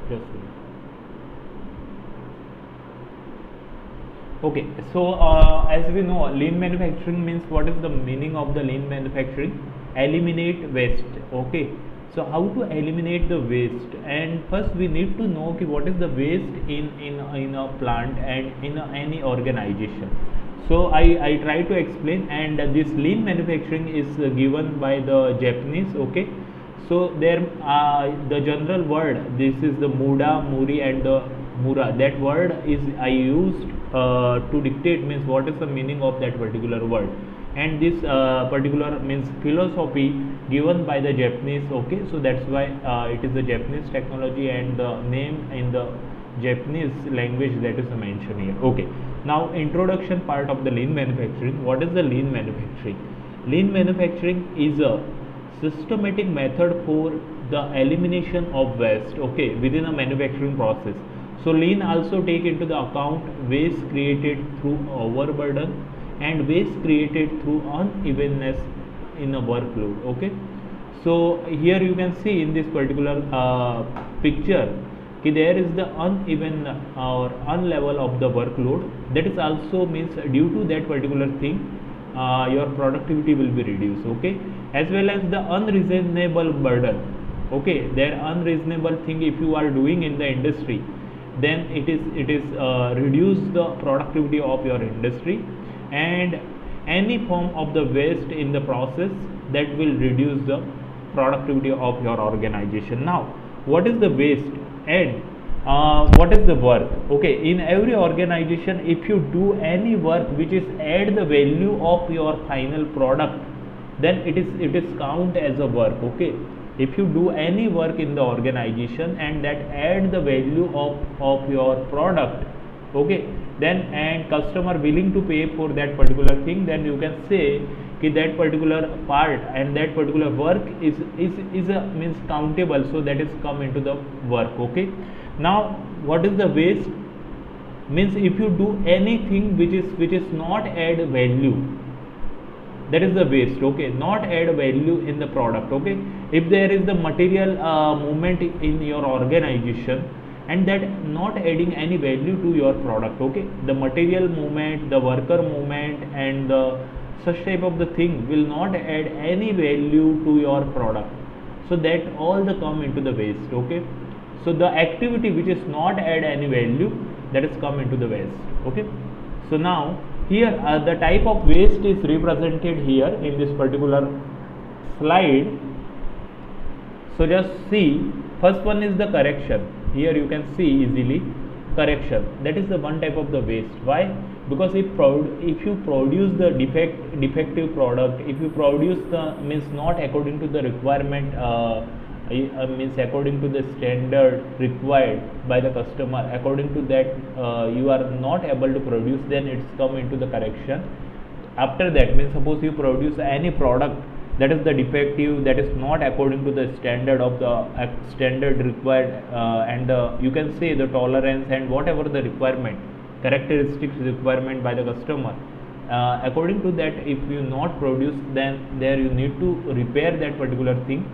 just wait. Okay, so as we know, lean manufacturing means, what is the meaning of the lean manufacturing? Eliminate waste. Okay, so how to eliminate the waste? And first we need to know ki what is the waste in a plant and in any organization. So I try to explain, and this lean manufacturing is given by the Japanese. Okay, so there the general word, this is the Muda, Muri, and the Mura. That word is I used to dictate, means what is the meaning of that particular word, and this particular means philosophy given by the Japanese. Okay, so that's why it is the Japanese technology, and the name in the Japanese language that is mentioned here. Okay, now introduction part of the lean manufacturing. What is the lean manufacturing? Lean manufacturing is a systematic method for the elimination of waste, okay, within a manufacturing process. So lean also take into the account waste created through overburden and waste created through unevenness in a workload. Okay, so here you can see in this particular picture कि there is the uneven or unlevel of the workload. That is also means due to that particular thing your productivity will be reduced. Okay, as well as the unreasonable burden. Okay, their unreasonable thing if you are doing in the industry, then it is reduce the productivity of your industry, and any form of the waste in the process, that will reduce the productivity of your organization. Now what is the waste and what is the work? Okay, in every organization, if you do any work which is add the value of your final product, then it is count as a work. Okay, if you do any work in the organization and that add the value of your product, okay, then and customer willing to pay for that particular thing, then you can say कि that particular part and that particular work is a means countable, so that is come into the work. Okay, now what is the waste? Means if you do anything which is not add value, that is the waste. Okay, not add value in the product. Okay, if there is the material movement in your organization and that not adding any value to your product, okay, the material movement, the worker movement, and the such type of the thing will not add any value to your product, so that all the come into the waste. Okay, so the activity which is not add any value, that is come into the waste. Okay, so now here the type of waste is represented here in this particular slide. So just see, first one is the correction. Here you can see easily correction, that is the one type of the waste. Why? Because if you produce the defective product, if you produce the means not according to the requirement, means according to the standard required by the customer, according to that you are not able to produce, then it's come into the correction. After that, means suppose you produce any product that is the defective, that is not according to the standard of the standard required, and you can say the tolerance and whatever the requirement characteristics requirement by the customer, according to that if you not produce, then there you need to repair that particular thing,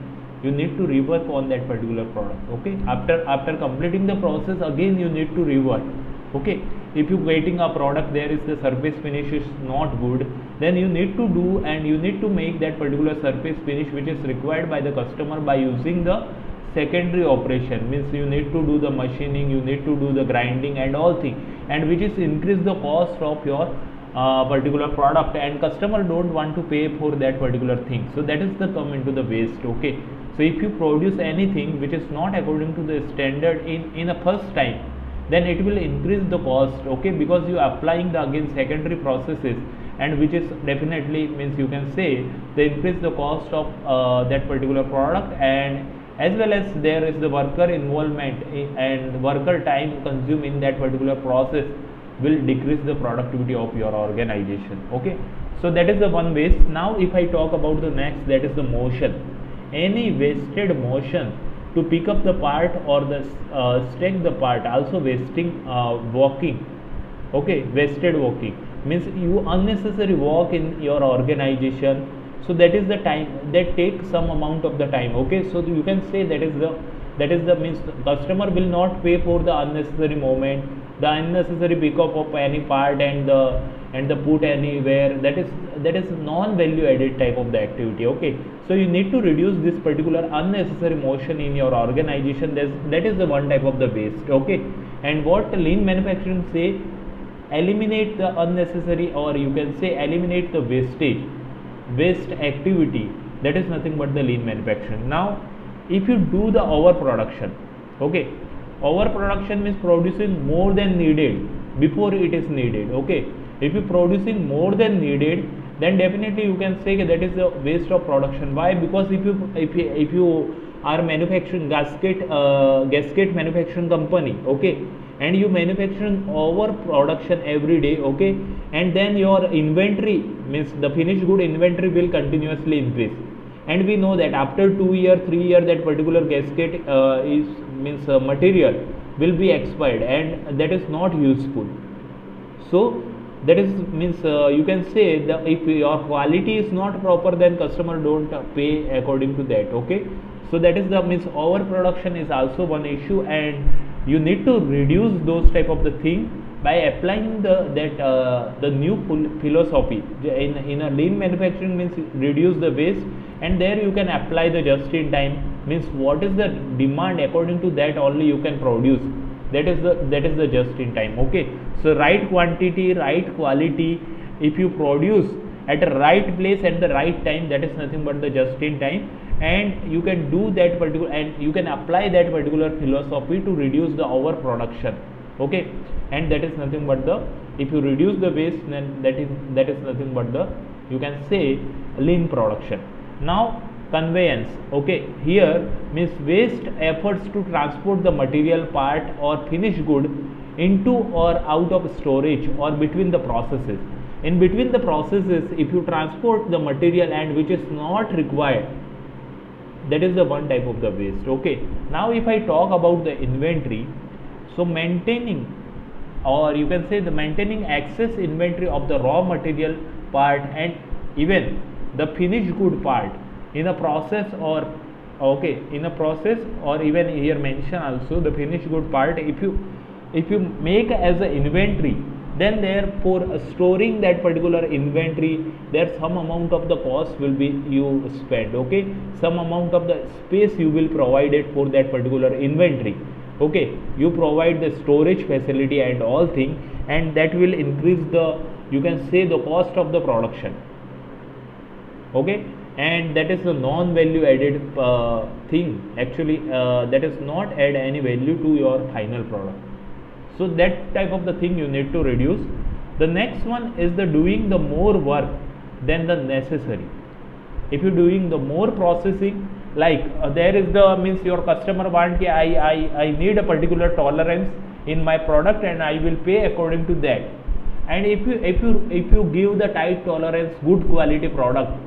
you need to rework on that particular product. Okay, after completing the process, again you need to rework. Okay, if you getting a product, there is the surface finish is not good, then you need to do and you need to make that particular surface finish which is required by the customer by using the secondary operation. Means you need to do the machining, you need to do the grinding and all things, and which is increase the cost of your particular product, and customer don't want to pay for that particular thing, so that is the come into the waste. Okay, so if you produce anything which is not according to the standard in the first time, then it will increase the cost. Okay, because you are applying the again secondary processes, and which is definitely means you can say they increase the cost of that particular product, and as well as there is the worker involvement and worker time consumed in that particular process will decrease the productivity of your organization. Okay, so that is the one waste. Now if I talk about the next, that is the motion. Any wasted motion to pick up the part or the stack the part, also wasting walking. Okay, wasted walking means you unnecessary walk in your organization, so that is the time that takes some amount of the time. Okay, so you can say that is the that is the means customer will not pay for the unnecessary moment, the unnecessary pickup of any part and the put anywhere. That is non value added type of the activity. Okay, so you need to reduce this particular unnecessary motion in your organization. That is the one type of the waste. Okay, and what lean manufacturing say, eliminate the unnecessary, or you can say eliminate the waste activity. That is nothing but the lean manufacturing. Now if you do the overproduction, okay, overproduction means producing more than needed before it is needed. Okay, if you producing more than needed, then definitely you can say that is the waste of production. Why? Because if you are manufacturing gasket manufacturing company, okay, and you manufacturing overproduction every day, okay, and then your inventory means the finished good inventory will continuously increase, and we know that after 2 year 3 year that particular gasket is means material will be expired, and that is not useful. So that is means you can say that if your quality is not proper, then customer don't pay according to that. Okay, so that is the means overproduction is also one issue, and you need to reduce those type of the thing by applying the new philosophy in a lean manufacturing. Means reduce the waste, and there you can apply the just in time, means what is the demand, according to that only you can produce. That is the just in time. Okay, so right quantity, right quality, if you produce at the right place at the right time, that is nothing but the just in time, and you can do that particular, and you can apply that particular philosophy to reduce the overproduction. Okay, and that is nothing but the, if you reduce the waste, then that is nothing but the, you can say, lean production. Now conveyance, okay, here means waste efforts to transport the material part or finished good into or out of storage or between the processes. In between the processes, if you transport the material and which is not required, that is the one type of the waste. Okay, now if I talk about the inventory, so maintaining, or you can say the maintaining excess inventory of the raw material part and even the finished good part in a process, or okay, in a process, or even here mention also the finished good part, if you make as an inventory, then therefore storing that particular inventory, there some amount of the cost will be you spend. Okay, some amount of the space you will provide it for that particular inventory. Okay, you provide the storage facility and all thing, and that will increase the, you can say, the cost of the production. Okay, and that is the non value added thing. Actually that is not add any value to your final product. So that type of the thing you need to reduce. The next one is the doing the more work than the necessary. If you doing the more processing, like there is the means your customer want ki I need a particular tolerance in my product and I will pay according to that. And if you give the tight tolerance, good quality product,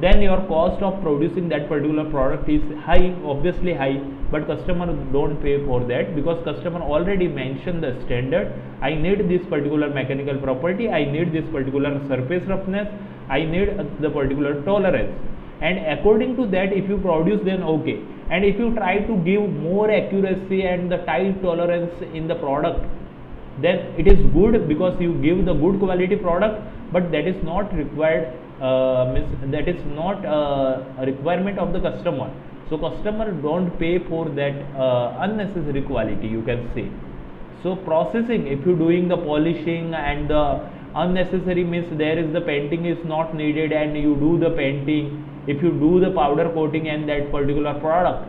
then your cost of producing that particular product is high, obviously high, but customer don't pay for that, because customer already mentioned the standard. I need this particular mechanical property, I need this particular surface roughness, I need the particular tolerance, and according to that if you produce, then okay. And if you try to give more accuracy and the tight tolerance in the product, then it is good because you give the good quality product, but that is not required, means that is not a requirement of the customer. So customer don't pay for that unnecessary quality, you can say. So processing, if you doing the polishing and the unnecessary, means there is the painting is not needed and you do the painting, if you do the powder coating and that particular product,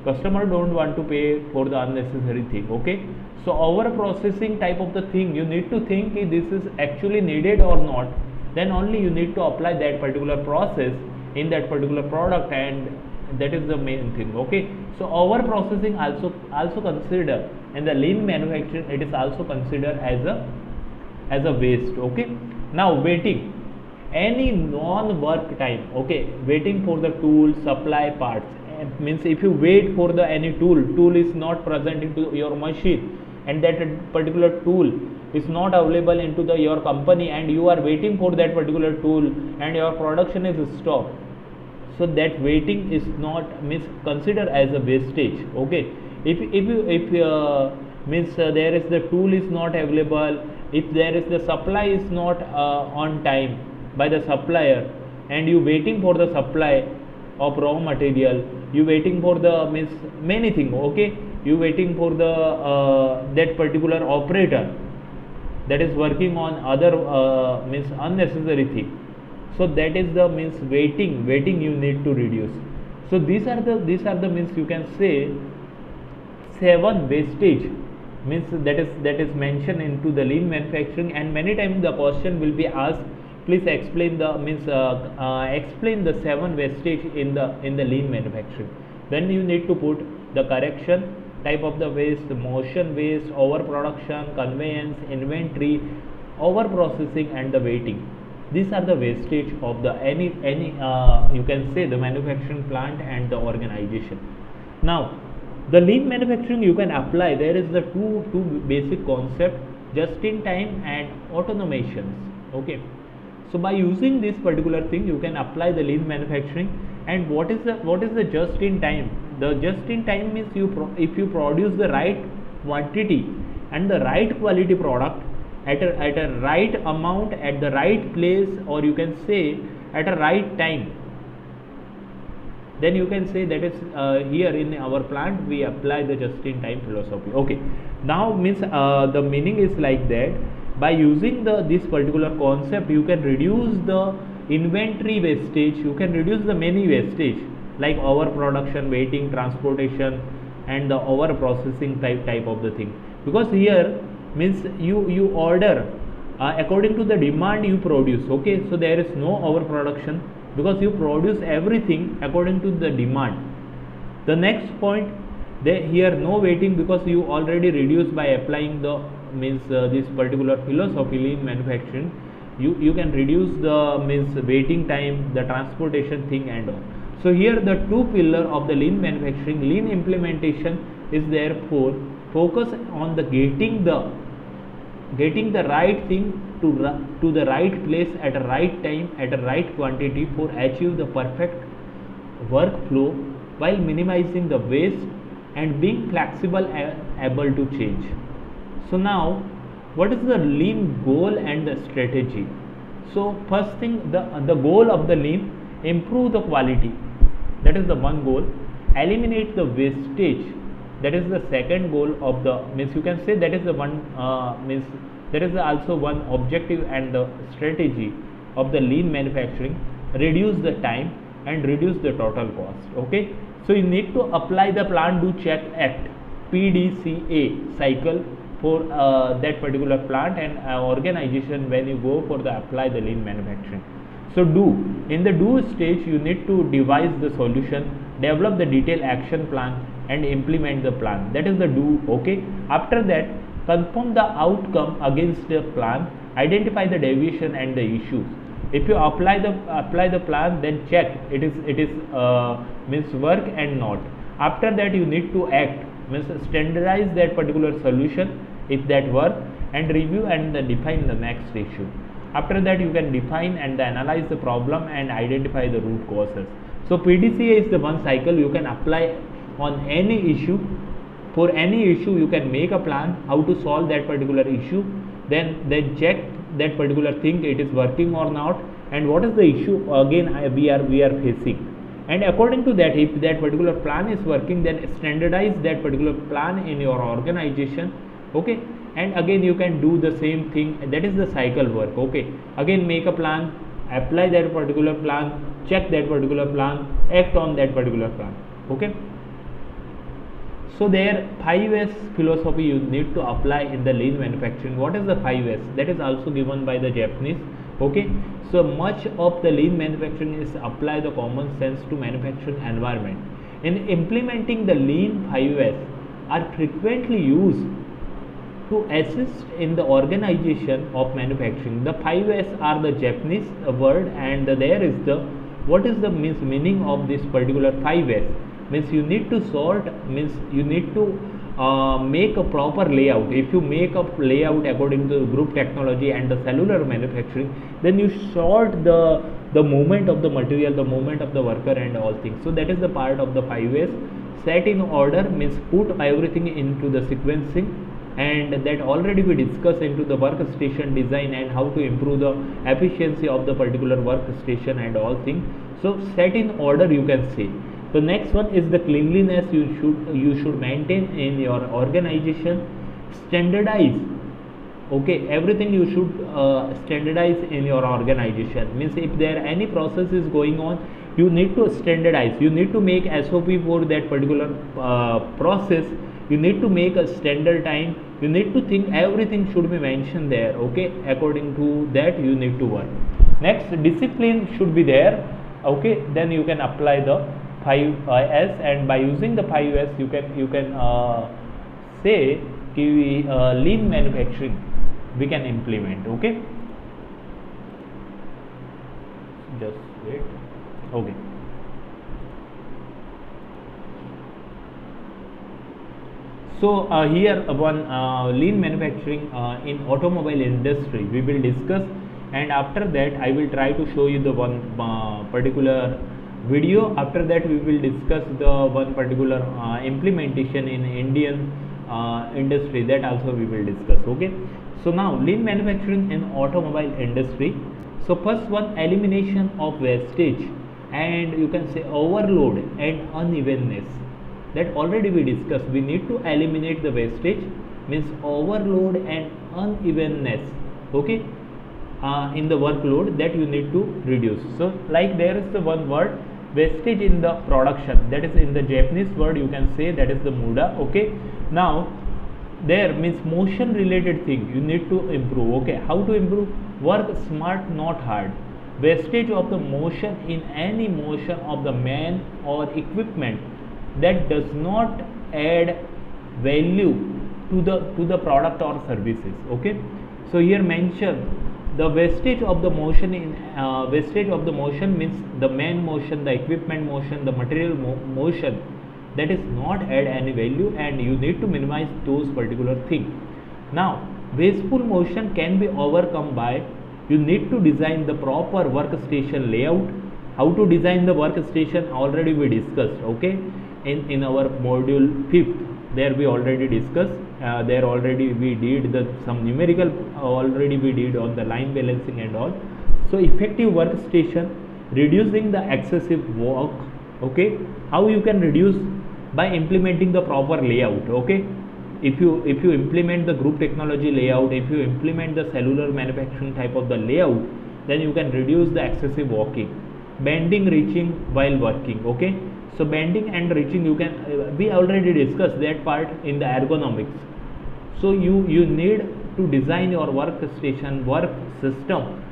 customer don't want to pay for the unnecessary thing. Okay, so over processing type of the thing, you need to think if this is actually needed or not, then only you need to apply that particular process in that particular product, and that is the main thing. Okay, so over processing also consider in the lean manufacturing, it is also considered as a waste. Okay, now waiting, any non work time, okay, waiting for the tool, supply parts, means if you wait for the any tool is not present into your machine, and that particular tool is not available into your company, and you are waiting for that particular tool and your production is stopped, so that waiting is not means considered as a wastage. Okay, if means there is the tool is not available, if there is the supply is not on time by the supplier, and you waiting for the supply of raw material, you waiting for the means many thing. Okay, you waiting for the that particular operator that is working on other means unnecessary thing. So that is the means waiting you need to reduce. So these are the means you can say 7 wastage means that is mentioned into the lean manufacturing. And many times the question will be asked, please explain the means explain the 7 wastage in the lean manufacturing. Then you need to put the correction type of the waste, motion waste, overproduction, conveyance, inventory, over processing, and the waiting. These are the wastage of the any you can say the manufacturing plant and the organization. Now the lean manufacturing you can apply, there is the two basic concept, just in time and automations. Okay, so by using this particular thing you can apply the lean manufacturing. And what is the just in time? The just in time means if you produce the right quantity and the right quality product at a right amount at the right place, or you can say at a right time, then you can say that is here in our plant we apply the just in time philosophy. Okay, now means the meaning is like that, by using this particular concept you can reduce the inventory wastage, you can reduce the many wastage like overproduction, waiting, transportation, and the over processing type of the thing. Because here means you order according to the demand you produce. Okay, so there is no overproduction because you produce everything according to the demand. The next point, here no waiting because you already reduce by applying the means this particular philosophy lean manufacturing. You can reduce the means waiting time, the transportation thing, and all. So here the two pillar of the lean manufacturing, lean implementation is therefore focus on the getting the right thing to the right place at a right time at a right quantity for achieve the perfect workflow while minimizing the waste and being flexible and able to change. So now what is the lean goal and the strategy? So first thing, the goal of the lean, improve the quality, that is the one goal. Eliminate the wastage, that is the second goal of the means you can say that is the one means there is also one objective and the strategy of the lean manufacturing. Reduce the time and reduce the total cost. Okay, so you need to apply the Plant Do Check Act PDCA cycle for that particular plant and organization when you go for the apply the lean manufacturing. So in the do stage you need to devise the solution, develop the detailed action plan, and implement the plan. That is the do. Okay, after that confirm the outcome against the plan, identify the deviation and the issues. If you apply the plan, then check it is means work and not. After that you need to act, means standardize that particular solution if that work, and review and define the next issue. After that you can define and analyze the problem and identify the root causes. So PDCA is the one cycle you can apply on any issue. For any issue you can make a plan how to solve that particular issue, then check that particular thing it is working or not, and what is the issue again we are facing. And according to that, if that particular plan is working, then standardize that particular plan in your organization. Okay, and again you can do the same thing, that is the cycle work. Okay, again make a plan, apply that particular plan, check that particular plan, act on that particular plan. Okay, so there 5S philosophy you need to apply in the lean manufacturing. What is the 5S? That is also given by the Japanese. Okay, so much of the lean manufacturing is apply the common sense to manufacturing environment. In implementing the lean, 5S are frequently used to assist in the organization of manufacturing. The 5S are the Japanese word, and there is the what is the meaning of this particular 5S? Means you need to sort, means you need to make a proper layout. If you make a layout according to group technology and the cellular manufacturing, then you sort the the movement of the material, the movement of the worker and all things. So that is the part of the 5S. Set in order means put everything into the sequencing, and that already we discussed into the workstation design and how to improve the efficiency of the particular workstation and all things. So set in order, you can say. The next one is the cleanliness you should maintain in your organization. Standardize, okay, everything you should standardize in your organization. Means if there any process is going on, you need to standardize, you need to make SOP for that particular process, you need to make a standard time, you need to think everything should be mentioned there, okay, according to that you need to work. Next, discipline should be there, okay, then you can apply the 5S, and by using the 5S you can say lean manufacturing we can implement, okay. Just wait, okay. So here one lean manufacturing in automobile industry we will discuss, and after that I will try to show you the one particular video. After that we will discuss the one particular implementation in Indian industry, that also we will discuss, okay. So now lean manufacturing in automobile industry. So first one, elimination of wastage and you can say overload and unevenness, that already we discussed. We need to eliminate the wastage, means overload and unevenness, okay, in the workload, that you need to reduce. So like there is the one word wastage in the production, that is in the Japanese word you can say that is the muda, okay. Now there means motion related thing you need to improve, okay. How to improve? Work smart, not hard. Wastage of the motion in any motion of the man or equipment that does not add value to the product or services, okay. So here mention the wastage of the motion in wastage of the motion means the man motion, the equipment motion, the material motion that is not add any value, and you need to minimize those particular things. Now wasteful motion can be overcome by, you need to design the proper workstation layout. How to design the workstation already we discussed, okay, in our module 5th, there we already discussed, there already we did some numerical already we did on the line balancing and all. So effective workstation, reducing the excessive work, okay. How you can reduce? By implementing the proper layout, okay. If you implement the group technology layout, if you implement the cellular manufacturing type of the layout, then you can reduce the excessive walking. Bending, reaching while working, okay. So bending and reaching you can we already discussed that part in the ergonomics. So you need to design your workstation, work system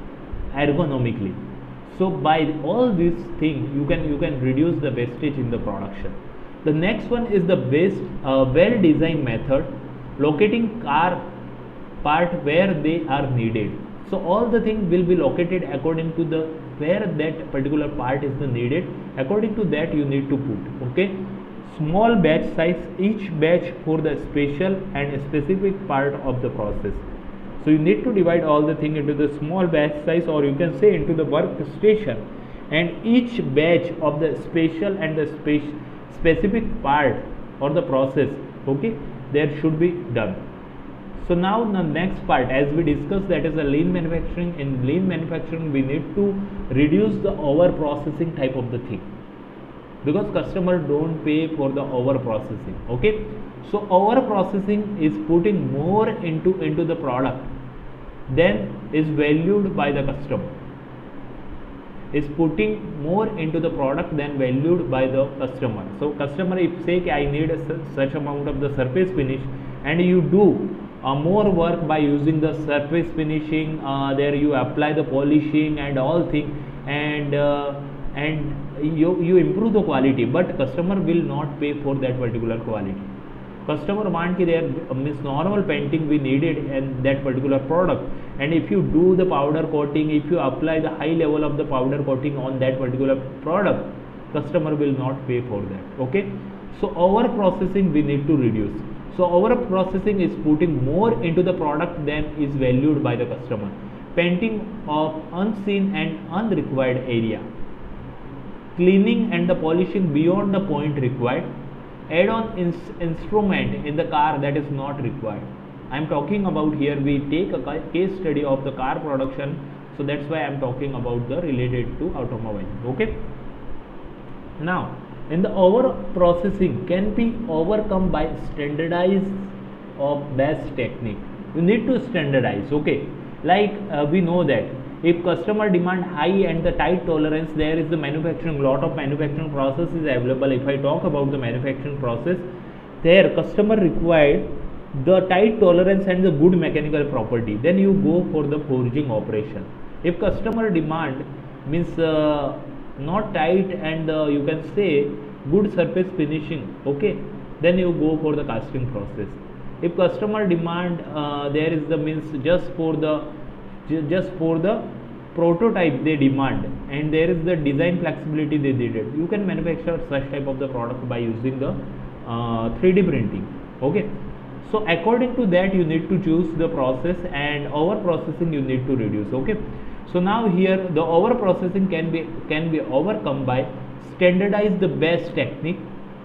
ergonomically. So by all these things you can reduce the wastage in the production. The next one is the well designed method, locating car part where they are needed. So all the things will be located according to the where that particular part is the needed, according to that you need to put, okay. Small batch size, each batch for the special and specific part of the process. So you need to divide all the thing into the small batch size, or you can say into the workstation, and each batch of the special and the specific part or the process, okay, there should be done. So now the next part as we discussed, that is a lean manufacturing. In lean manufacturing we need to reduce the over processing type of the thing, because customer don't pay for the over processing, okay. So over processing is putting more into the product than is valued by the customer, is putting more into the product than valued by the customer. So customer if say I need such amount of the surface finish, and you do more work by using the surface finishing, there you apply the polishing and all things, and you improve the quality, but customer will not pay for that particular quality. Customer want there means normal painting we needed in that particular product, and if you do the powder coating, if you apply the high level of the powder coating on that particular product, customer will not pay for that, okay. So over processing we need to reduce. So over processing is putting more into the product than is valued by the customer. painting of unseen and unrequired area, cleaning and the polishing beyond the point required, add on instrument in the car that is not required. I am talking about here, we take a case study of the car production, so that's why I am talking about the related to automobile. Okay, now in the over processing can be overcome by standardized of best technique. You need to standardize. Okay, like we know that if customer demand high and the tight tolerance, there is the manufacturing, lot of manufacturing process is available. If I talk about the manufacturing process, there customer required the tight tolerance and the good mechanical property, then you go for the forging operation. If customer demand means not tight and you can say good surface finishing, okay, then you go for the casting process. If customer demand there is the means just for the prototype they demand, and there is the design flexibility they needed, you can manufacture such type of the product by using the 3D printing. Okay, so according to that you need to choose the process, and over processing you need to reduce. Okay, so now here the over processing can be overcome by standardize the best technique,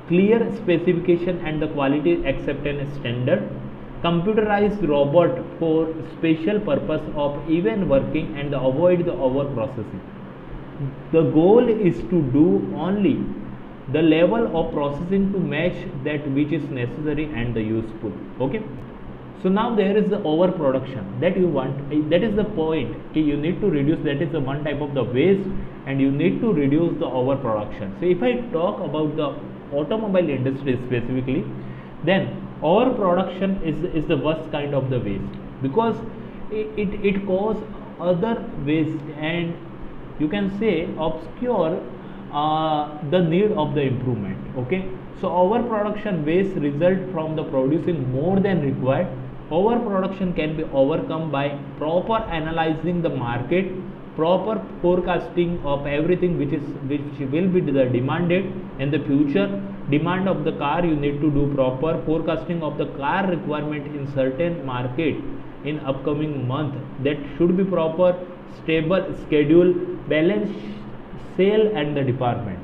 clear specification and the quality acceptance standard, computerized robot for special purpose of even working, and avoid the over processing. The goal is to do only the level of processing to match that which is necessary and the useful. Okay, so now there is the overproduction that you want, that is the point. Okay, you need to reduce, that is the one type of the waste, and you need to reduce the overproduction. So if I talk about the automobile industry specifically, then overproduction is the worst kind of the waste, because it causes other waste and you can say obscure the need of the improvement. Okay, so overproduction waste result from the producing more than required. Overproduction can be overcome by proper analyzing the market, proper forecasting of everything which will be the demanded in the future. Demand of the car, you need to do proper forecasting of the car requirement in certain market in upcoming month, that should be proper, stable schedule, balance sale and the department.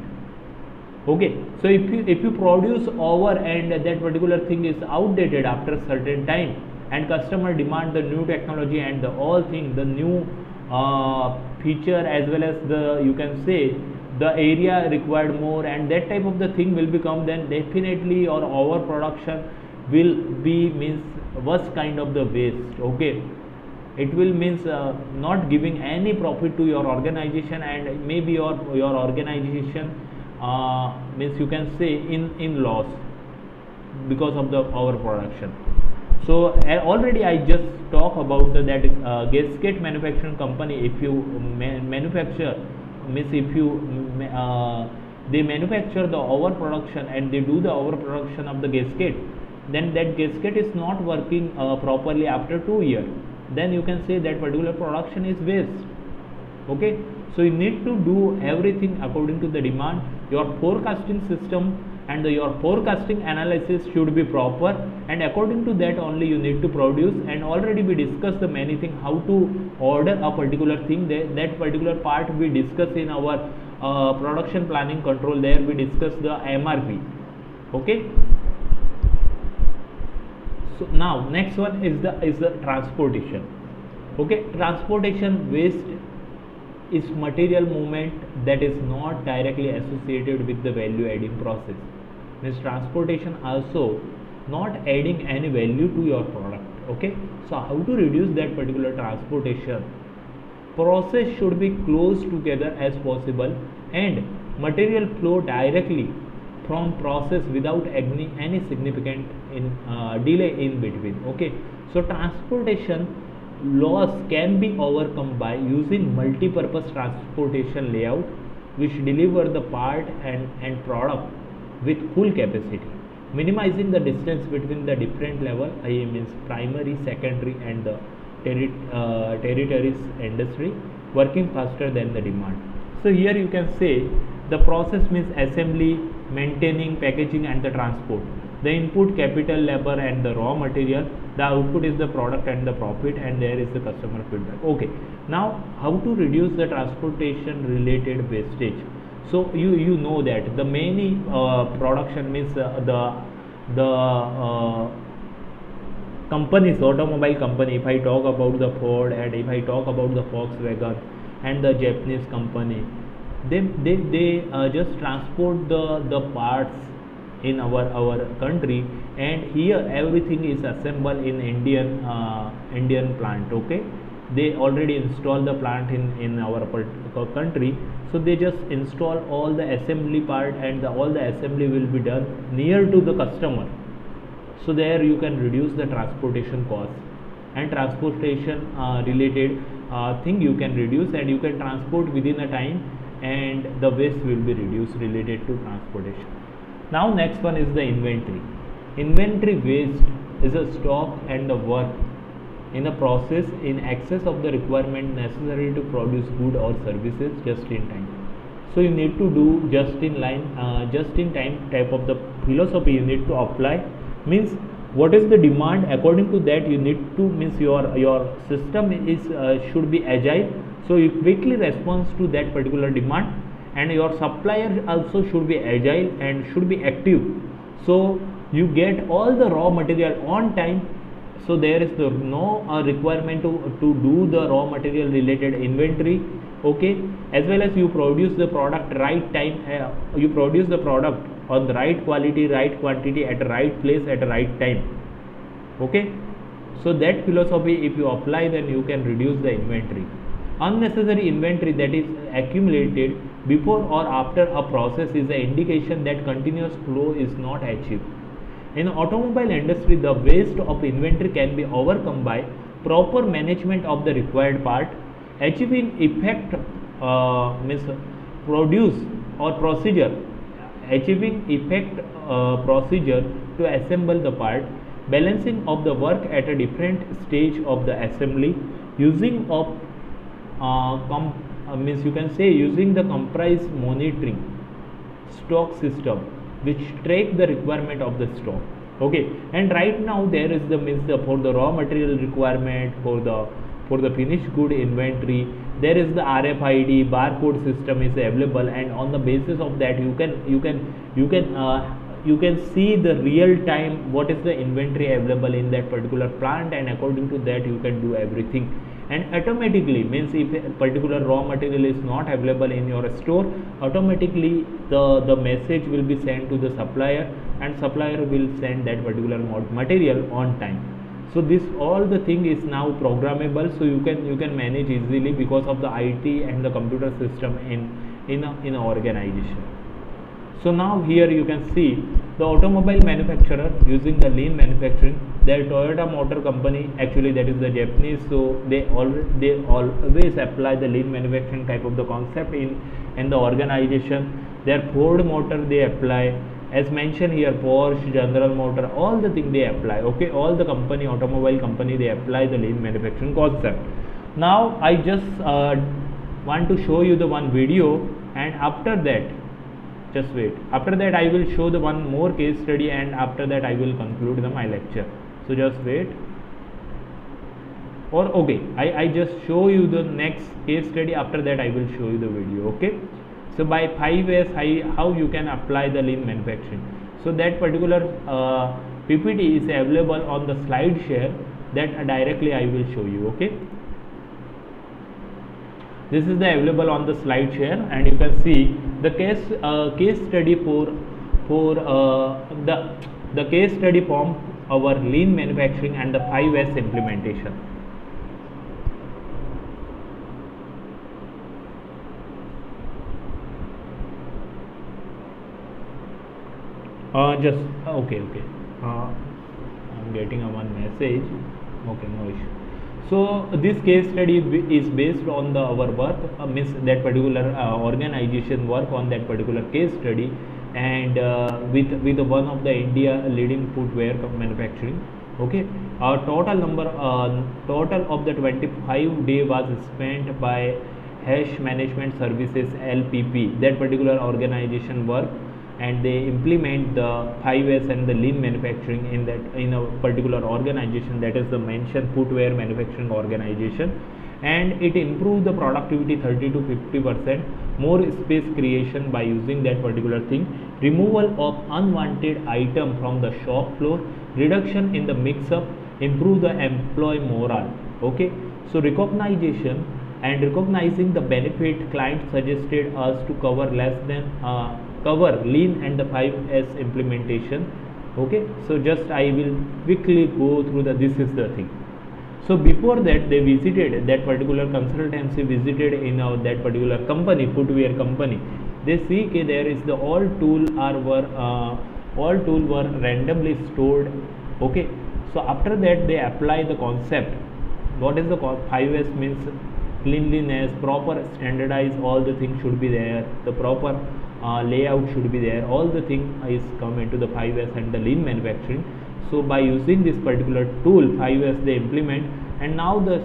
Okay, so if you produce over and that particular thing is outdated after a certain time, and customer demand the new technology and the all thing, the new feature as well as the, you can say, the area required more, and that type of the thing will become, then definitely or overproduction will be means worst kind of the waste. Okay, it will means not giving any profit to your organization, and maybe your organization means you can say in loss because of the overproduction. So already I just talk about that gasket manufacturing company. If you manufacture means if you they manufacture the overproduction and they do the overproduction of the gasket, then that gasket is not working properly after 2 years, then you can say that particular production is waste. Okay, so you need to do everything according to the demand. Your forecasting system and your forecasting analysis should be proper, and according to that only you need to produce. And already we discussed the many things how to order a particular thing. That particular part we discuss in our production planning control. There we discuss the MRP. Okay, so now next one is the transportation. Okay, transportation waste is material movement that is not directly associated with the value adding process. Means transportation also not adding any value to your product. Okay, so how to reduce that particular transportation? Process should be close together as possible, and material flow directly from process without any significant delay in between. Okay, so transportation loss can be overcome by using multi-purpose transportation layout which deliver the part and product with full capacity, minimizing the distance between the different level, means primary, secondary and the territories industry, working faster than the demand. So here you can say the process means assembly, maintaining, packaging and the transport. The input, capital, labor, and the raw material. The output is the product and the profit, and there is the customer feedback. Okay, now how to reduce the transportation related wastage? So you know that the many production means the companies, automobile company, if I talk about the Ford, and if I talk about the Volkswagen and the Japanese company, they just transport the parts in our country, and here everything is assembled in Indian plant. Okay, they already install the plant in our country, so they just install all the assembly part, and all the assembly will be done near to the customer. So there you can reduce the transportation cost, and transportation related thing you can reduce, and you can transport within a time, and the waste will be reduced related to transportation. Now next one is the inventory. Inventory waste is a stock and the work in a process in excess of the requirement necessary to produce good or services just in time. So you need to do just in time type of the philosophy you need to apply. Means what is the demand, according to that you need to, means your system is should be agile, so you quickly responds to that particular demand, and your supplier also should be agile and should be active, so you get all the raw material on time. So there is no requirement to do the raw material related inventory. Okay, as well as you produce the product right time, you produce the product on the right quality, right quantity, at the right place, at the right time. Okay, so that philosophy if you apply, then you can reduce the inventory. Unnecessary inventory that is accumulated before or after a process is an indication that continuous flow is not achieved. In the automobile industry, the waste of inventory can be overcome by proper management of the required part, achieving effect means produce or procedure, achieving effect procedure to assemble the part, balancing of the work at a different stage of the assembly, using of means you can say using the comprise monitoring stock system which track the requirement of the stock. Okay, and right now there is the means for the raw material requirement, for the finished good inventory, there is the RFID barcode system is available, and on the basis of that you can see the real time what is the inventory available in that particular plant, and according to that you can do everything. And automatically, means if a particular raw material is not available in your store, automatically the message will be sent to the supplier, and supplier will send that particular material on time. So this all the thing is now programmable, so you can manage easily because of the IT and the computer system in an organization. So now here you can see the automobile manufacturer using the lean manufacturing. Their Toyota Motor Company, actually that is the Japanese, so they always apply the lean manufacturing type of the concept in the organization. Their Ford Motor they apply, as mentioned here, Porsche, General Motor, all the thing they apply. Okay, all the company, automobile company, they apply the lean manufacturing concept. Now I just want to show you the one video, and after that, just wait, after that I will show the one more case study, and after that I will conclude my lecture. So just wait, or okay, I just show you the next case study, after that I will show you the video. Okay, so by 5 ways how you can apply the lean manufacturing. So that particular PPT is available on the slide share, that directly I will show you. Okay, this is the available on the slide share, and you can see the case study for the case study form our lean manufacturing and the 5S implementation. Just okay, I'm getting a one message. Okay, no issue. So this case study is based on our work, means that particular organization work on that particular case study, and with one of the India leading footwear manufacturing. Okay, total of the 25 day was spent by Hash Management Services LPP, that particular organization work, and they implement the 5S and the lean manufacturing in a particular organization, that is the mentioned footwear manufacturing organization, and it improves the productivity 30 to 50%, more space creation by using that particular thing, removal of unwanted item from the shop floor, reduction in the mix up, improve the employee morale. Okay, so recognition and recognizing the benefit, client suggested us to cover less than cover lean and the 5S implementation. Okay, so just I will quickly go through this is the thing. So before that, they visited that particular consultancy, visited in that particular company, footwear company. They see that there is the all tool were randomly stored. Okay, so after that they apply the concept. What is the 5S means? Cleanliness, proper standardize, all the things should be there, the proper layout should be there, all the thing is come into the 5S and the lean manufacturing. So by using this particular tool 5S they implement, and now the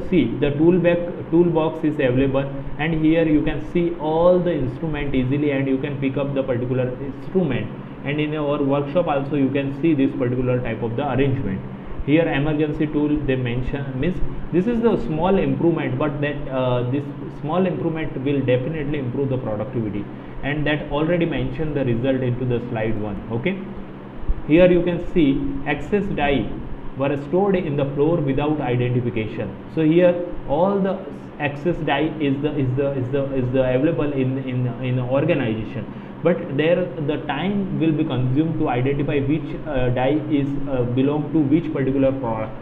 toolbox is available, and here you can see all the instrument easily, and you can pick up the particular instrument, and in our workshop also you can see this particular type of the arrangement. Here emergency tool they mention, means this is the small improvement, but that this small improvement will definitely improve the productivity, and that already mentioned the result into the slide 1. Okay, here you can see excess die were stored in the floor without identification. So here all the excess die is the available in organization, but there the time will be consumed to identify which die is belong to which particular product.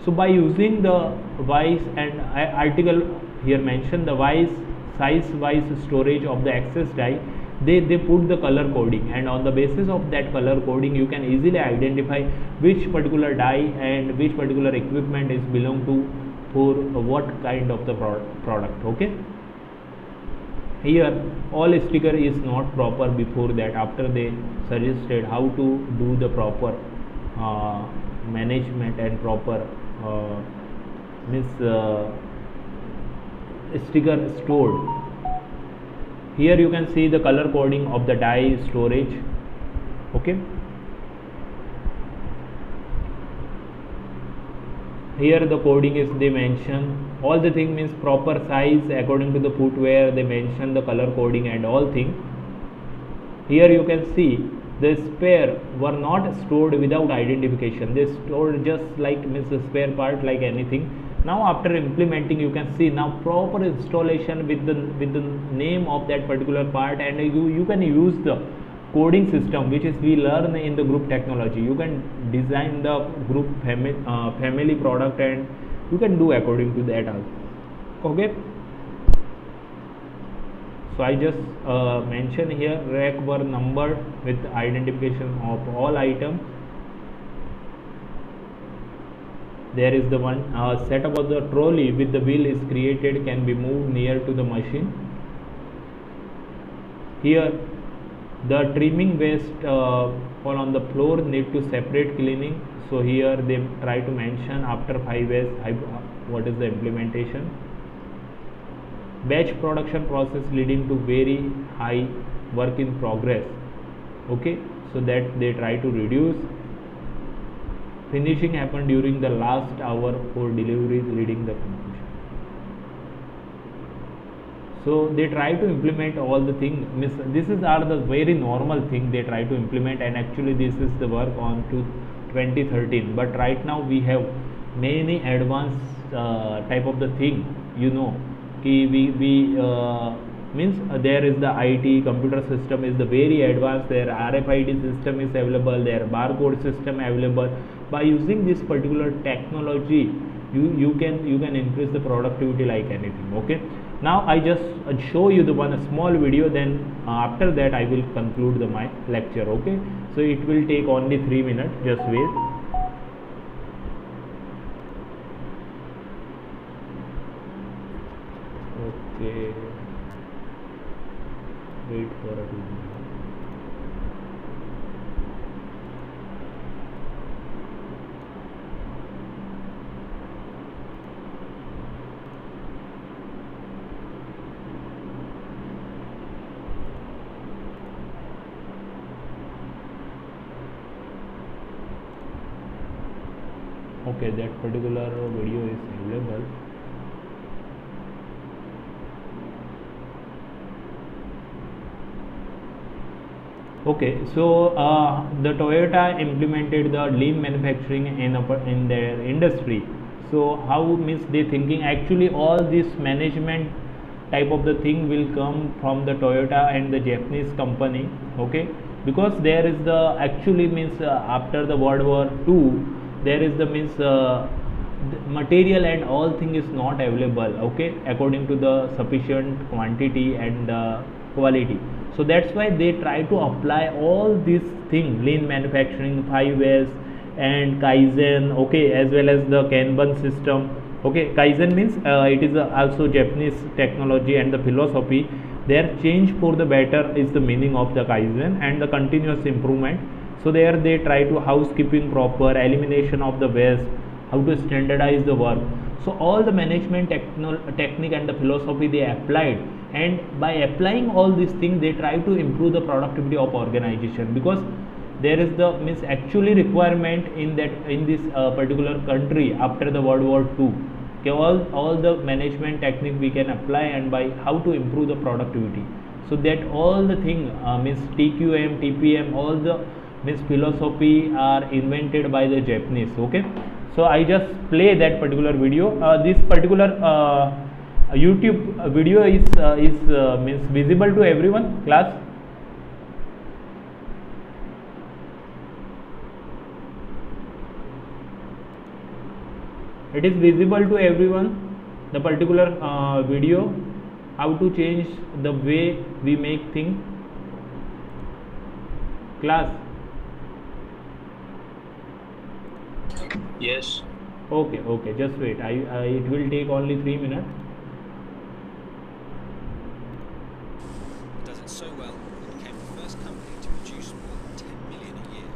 So by using the wise and article here mentioned the wise size wise storage of the excess die, they put the color coding, and on the basis of that color coding you can easily identify which particular die and which particular equipment is belong to for what kind of the product. Okay, here all sticker is not proper before that, after they suggested how to do the proper management and proper sticker stored. Here you can see the color coding of the die storage. Okay, here the coding is they mention all the thing, means proper size according to the footwear, they mention the color coding and all thing. Here you can see the spare were not stored without identification, they stored just like means the spare part like anything. Now after implementing you can see now proper installation with the name of that particular part, and you can use the coding system which is we learn in the group technology. You can design the group family product, and you can do according to that also. Okay, so I just mention here rack were numbered with identification of all items. There is the one setup of the trolley with the wheel is created, can be moved near to the machine. Here the trimming waste fall on the floor need to separate cleaning. So here they try to mention after 5S what is the implementation. Batch production process leading to very high work in progress. Okay, so that they try to reduce. Finishing happened during the last hour for delivery leading the completion. So they try to implement all the things. This is are the very normal thing they try to implement, and actually this is the work on to 2013. But right now we have many advanced type of the thing. You know, means there is the IT computer system is the very advanced. Their RFID system is available. Their barcode system available. By using this particular technology, you can increase the productivity like anything. Okay, now I just show you the one small video, then after that I will conclude my lecture. Okay, so it will take only 3 minutes, just wait. Okay, wait for a 2 minutes. Okay, that particular video is available. Okay, so the Toyota implemented the lean manufacturing in their industry. So how means they thinking actually all this management type of the thing will come from the Toyota and the Japanese company. Okay, because there is the actually means after the World War II there is the means the material and all thing is not available, okay, according to the sufficient quantity and quality. So that's why they try to apply all these thing, lean manufacturing, 5S and Kaizen, okay, as well as the Kanban system. Okay, Kaizen means it is also Japanese technology and the philosophy. Their change for the better is the meaning of the Kaizen and the continuous improvement. So there they try to housekeeping proper, elimination of the waste, how to standardize the work. So all the management technique and the philosophy they applied, and by applying all these things they try to improve the productivity of organization, because there is the means actually requirement in that in this particular country after the World War II. Okay, all the management technique we can apply and by how to improve the productivity. So that all the thing means TQM, TPM, all the means philosophy are invented by the Japanese. Okay, so I just play that particular video. This particular YouTube video is means visible to everyone, class. It is visible to everyone, the particular video, how to change the way we make things, class. Yes. Okay, just wait. I it will take only 3 minutes. Does it so well it became the first company to produce more than 10 million a year.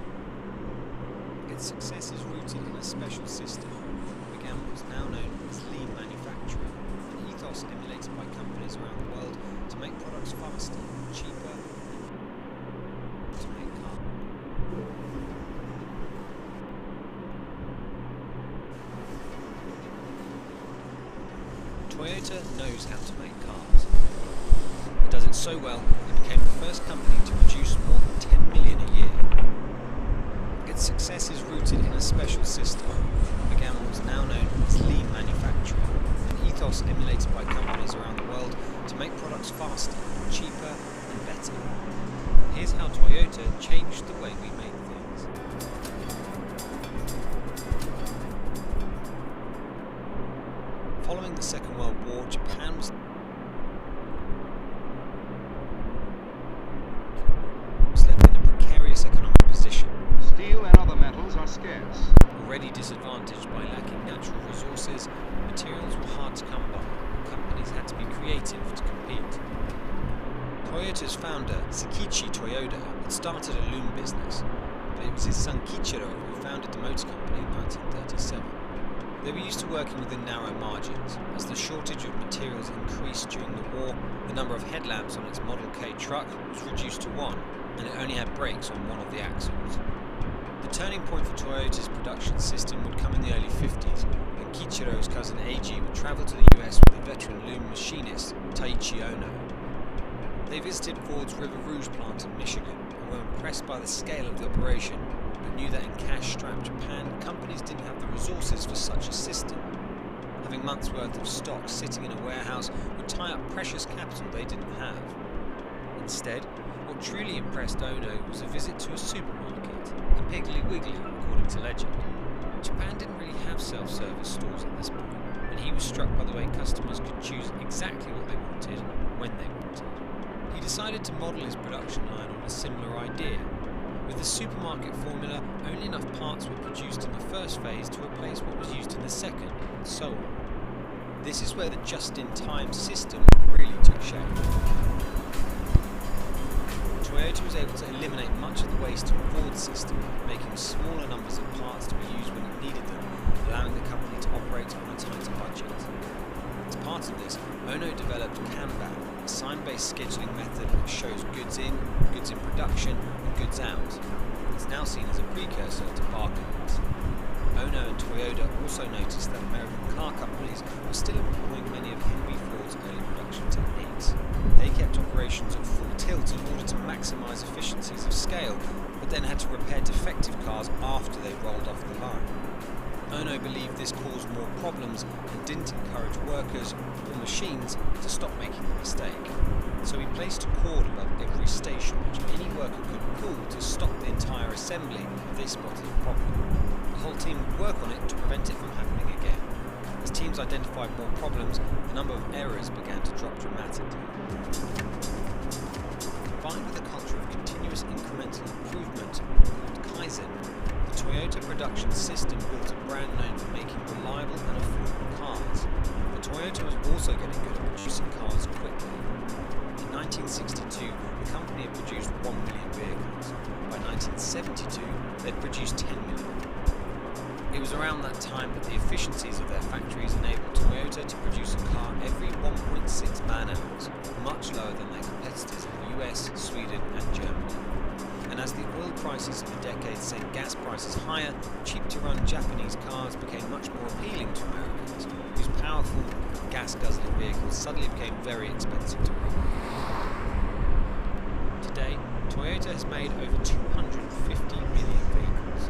Its success is rooted in a special system that began what is now known as lean manufacturing, an ethos emulated by companies around the world to make products faster, cheaper, to make cars. Toyota knows how to make cars. It does it so well, it became the first company to produce more than 10 million a year. Its success is rooted in a special system that began what is now known as lean manufacturing, an ethos emulated by companies around the world to make products faster, cheaper, and better. Here's how Toyota changed the way we make things. Following the Second World War, Japan was left in a precarious economic position. Steel and other metals are scarce. Already disadvantaged by lacking natural resources, materials were hard to come by. Companies had to be creative to compete. Toyota's founder, Sakichi Toyoda, had started a loom business, but it was his son Kichiro who founded the motor company in 1937. They were used to working within narrow margins. As the shortage of materials increased during the war, the number of headlamps on its Model K truck was reduced to one, and it only had brakes on one of the axles. The turning point for Toyota's production system would come in the early 50s, when Kichiro's cousin Eiji would travel to the US with a veteran loom machinist, Taiichi Ono. They visited Ford's River Rouge plant in Michigan and were impressed by the scale of the operation, but knew that in cash-strapped Japan, companies didn't have the resources for such a system. Having months' worth of stock sitting in a warehouse would tie up precious capital they didn't have. Instead, what truly impressed Ono was a visit to a supermarket, a Piggly Wiggly, according to legend. Japan didn't really have self-service stores at this point, and he was struck by the way customers could choose exactly what they wanted, when they wanted. He decided to model his production line on a similar idea. With the supermarket formula, only enough parts were produced in the first phase to replace what was used in the second, and so on. This is where the just-in-time system really took shape. Toyota was able to eliminate much of the waste in Ford's system, making smaller numbers of parts to be used when it needed them, allowing the company to operate on a tighter budget. As part of this, Ono developed Kanban, a sign-based scheduling method which shows goods in production, and goods out. It's now seen as a precursor to barcodes. Ono and Toyota also noticed that American car companies were still employing many of Henry Ford's early production techniques. They kept operations at full tilt in order to maximise efficiencies of scale, but then had to repair defective cars after they rolled off the line. Ono believed this caused more problems and didn't encourage workers or machines to stop making the mistake. So he placed a cord above every station which any worker could pull to stop the entire assembly if they spotted a problem. The whole team would work on it to prevent it from happening again. As teams identified more problems, the number of errors began to drop dramatically. Combined with a culture of continuous incremental improvement called Kaizen, the Toyota production system built a brand known for making reliable and affordable cars. But Toyota was also getting good at producing cars quickly. In 1962, the company had produced 1 million vehicles. By 1972, they'd produced 10 million. It was around that time that the efficiencies of their factories enabled Toyota to produce a car every 1.6 man-hours, much lower than their competitors in the US, Sweden and Germany. And as the oil prices of the decade sent gas prices higher, cheap-to-run Japanese cars became much more appealing to Americans, whose powerful gas-guzzling vehicles suddenly became very expensive to run. Today, Toyota has made over 250 million vehicles.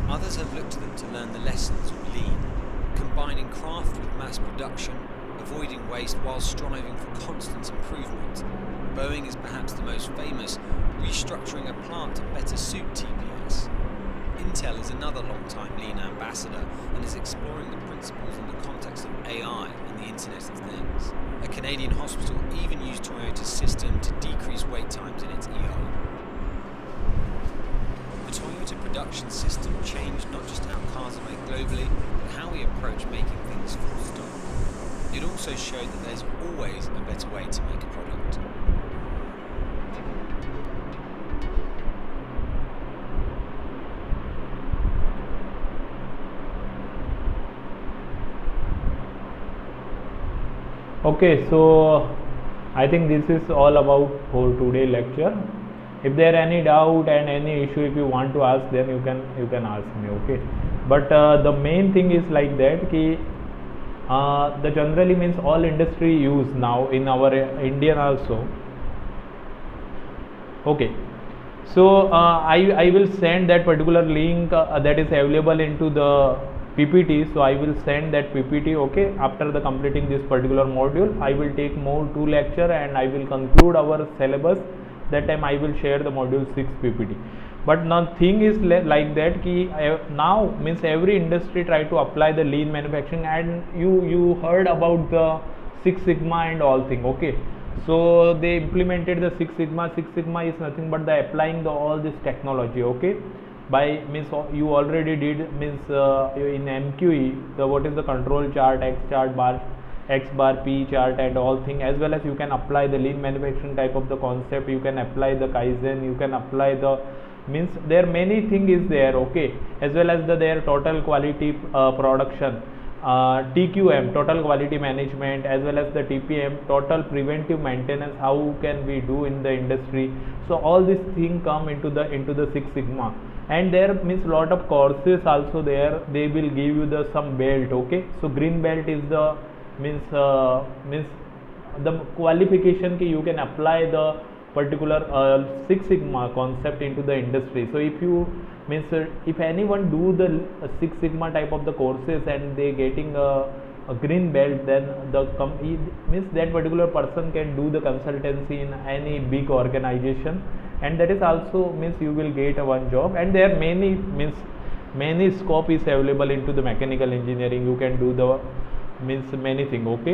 Others have looked to them to learn the lessons of lean, combining craft with mass production, avoiding waste while striving for constant improvement. Boeing is perhaps the most famous, restructuring a plant to better suit TPS. Intel is another long-time lean ambassador and is exploring the principles in the context of AI and the Internet of Things. A Canadian hospital even used Toyota's system to decrease wait times in its ER. The Toyota production system changed not just how cars are made globally, but how we approach making things full stop. It also showed that there's always a better way to make a product. Okay, so I think this is all about for today lecture. If there any doubt and any issue if you want to ask, then you can ask me, okay. But the main thing is like that ki the generally means all industry use now in our Indian also. Okay, so I will send that particular link that is available into the PPT. So I will send that PPT, okay. After the completing this particular module, I will take more 2 lecture and I will conclude our syllabus. That time I will share the module 6 PPT. But now thing is like that ki now means every industry try to apply the lean manufacturing, and you heard about the Six Sigma and all thing, okay. So they implemented the Six Sigma. Six Sigma is nothing but the applying the all this technology, okay. By means you already did means in MQE the what is the control chart, X chart, bar X bar, P chart and all thing, as well as you can apply the lean manufacturing type of the concept. You can apply the Kaizen, you can apply the means there many thing is there, okay, as well as their total quality production, TQM, total quality management, as well as the TPM, total preventive maintenance, how can we do in the industry. So all these things come into the Six Sigma. And there means lot of courses also there, they will give you the some belt, okay. So green belt is the means the qualification ki you can apply the particular Six Sigma concept into the industry. So if you means if anyone do the Six Sigma type of the courses and they getting a green belt, then the means that particular person can do the consultancy in any big organization, and that is also means you will get a one job. And there many means many scope is available into the mechanical engineering. You can do the means many thing, okay.